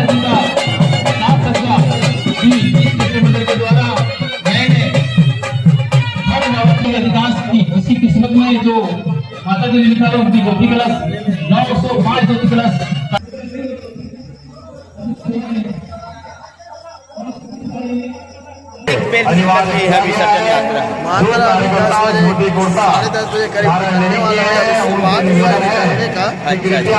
माता जी का साथ सज्जा भी इस मंदिर के द्वारा मैंने हर नवरात्रि अधिकांश की इसी किस्मत में जो माता जी ने लिखा है उनकी ज्योति कलश 905 ज्योति कलश है विसर्जन यात्रा मात्रा अभी 10 बजे करीब निकलने वाला है। अभी शुरुआत हुआ है निकलने का। अच्छा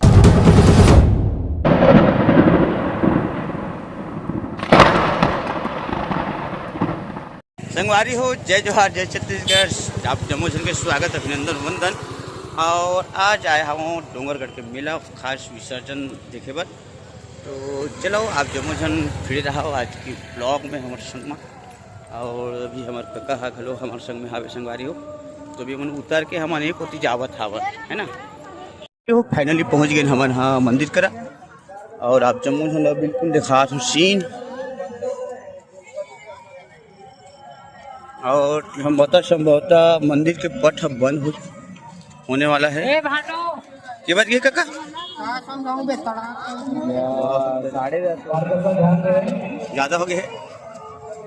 संगवारी हो, जय जोहार, जय छत्तीसगढ़। आप जम्मू के स्वागत, अभिनंदन, वंदन। और आज आया हूँ डोंगरगढ़ के मेला खास विसर्जन देखे बर। तो चलो आप जम्मू फिर रहा हो आज की ब्लॉग में हमारे संग में। और अभी हमारे कका हा घलो हमारे संग में हावे संगवारी हो। तो अभी मन उतर के हम अनेक होती जावत हावत है ना। तो फाइनली पहुँच गए हमारे हाँ मंदिर करा। और आप जम्मू झन बिल्कुल दिखा हूँ सीन। और संभवतः मंदिर के पट बंद होने वाला है। ये बात ये काका ज्यादा हो गए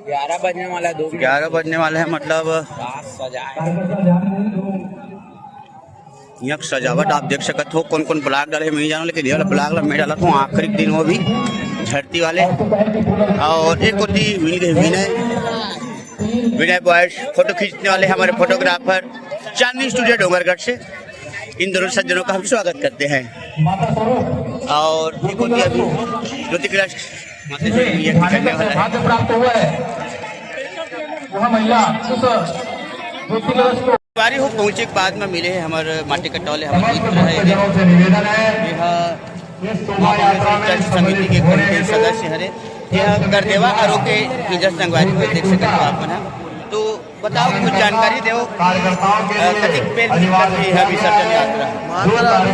11 बजने वाला है। 11 बजने वाला है। मतलब यहाँ सजावट आप देख सकते हो। कौन कौन ब्लॉग डाले मैं जानो, लेकिन ये वाला ब्लॉग मैं डाला हूँ आखिरी दिन वो भी झड़ती वाले। और एक होती विनय बॉयज फोटो खींचने वाले हमारे फोटोग्राफर चांदनी स्टूडियो डोंगरगढ़ से। इन दोनों सज्जनों का हम स्वागत करते हैं। और एक होती अभी ज्योति कलश बारी हो पहुँचे के बाद में मिले हैं हमारे माटी कटौले हमारे मित्र है समिति के कमिटी सदस्य हरे यह गरदेवा आरो के इज्जत संगवारी को देख सकते हो आप ना। तो बताओ कुछ जानकारी दो कतिक पेड़ है विसर्जन यात्रा। मात्रा अभी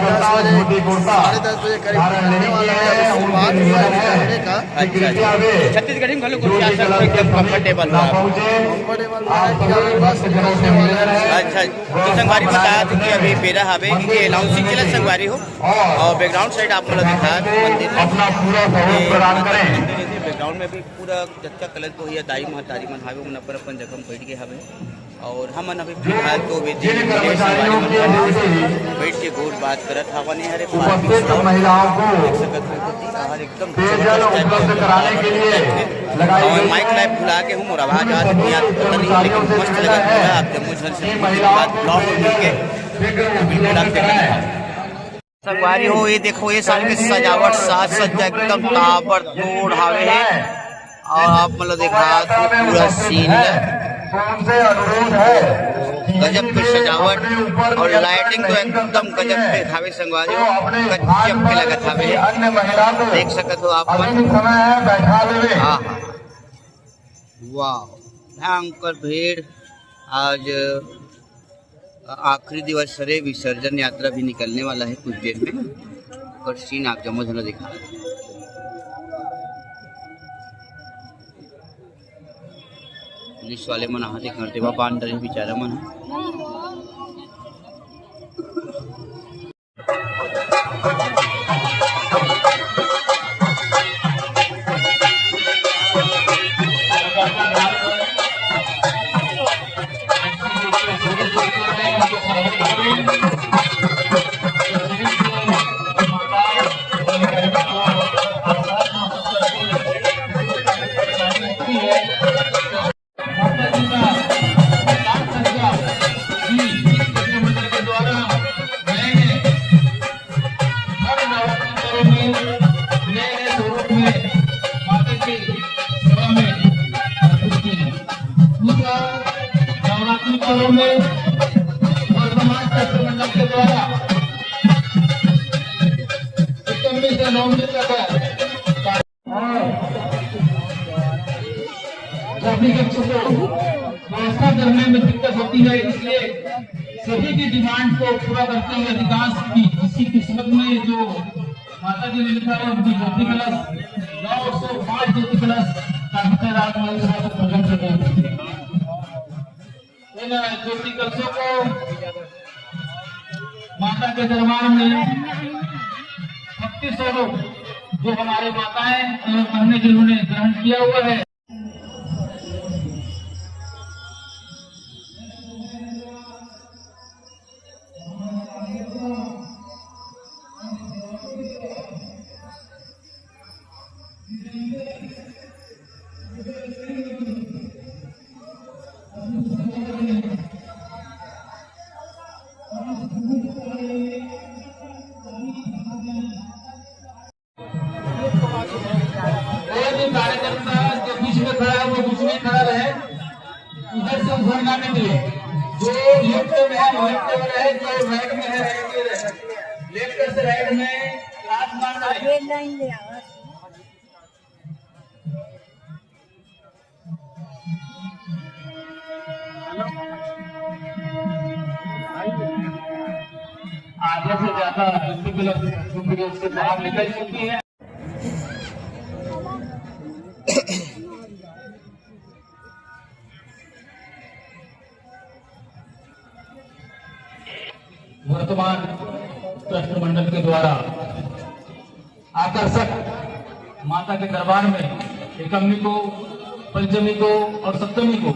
10 बजे करीब निकलने वाला है। अभी शुरुआत हुआ है निकलने का। अच्छा छत्तीसगढ़ी में एकदम कंफर्टेबल अच्छा। तो संगवारी बताया था कि अभी पेरा हावे कि अनाउंसिंग चला संगवारी हो। और बैकग्राउंड साइड आप लोग दिखा मंदिर बैकग्राउंड में भी पूरा जत्ता कलर को या दाई महतारी मन हावे मन अपन जगह बैठ गए हवे। और हम अभी फिलहाल तो बैठ के गोर बात करत हवा नहीं हरे एकदम माइक लाइव खुला के हूँ और आवाज आ सकती है लेकिन मस्त लगा पूरा। आप जम्मू से ब्लॉग मिलके बिल्कुल आप देखना संगवारी हो। ये देखो ये साल की सजावट साज सज्जा एकदम ताबड़ तोड़ हावे है। और आप मतलब देखा तो पूरा सीन गजब की सजावट और लाइटिंग तो एकदम गजब पे खावे संगवारी हो। गजब के लगत हावे देख सकते हो आप। हाँ वाह भयंकर भीड़। आज आखिरी दिवस सरे विसर्जन यात्रा भी निकलने वाला है कुछ देर में। और सीन आप जम्मू झना दिखा पुलिस वाले मन हाथ करते हुआ बांध रहे बेचारा मन। में और समाज शास्त्र मंडल के द्वारा 21 से 9 तक व्यवस्था करने में दिक्कत होती है। इसलिए सभी की डिमांड को पूरा करते हुए अधिकांश की इसी किस्मत में जो माता जी ने लिखा है उनकी ज्योति कलश 905 ज्योति कलश रात इन ज्योति कलशों को माता के दरबार में भक्ति स्वरूप जो हमारे माताएं और बहनें जिन्होंने ग्रहण किया हुआ है। कार्यकर्ता जो बीच में खड़ा है वो बीच में खड़ा रहे, इधर से उधर ना निकले। जो लेफ्ट में है लेफ्ट में रहे, जो राइट में है राइट में रहे। लेफ्ट से राइट में क्लास मारना है। आधे से ज्यादा क्योंकि उसके बाहर निकल चुकी है। वर्तमान ट्रस्ट मंडल के द्वारा आकर्षक माता के दरबार में एकमी को, पंचमी को और सप्तमी को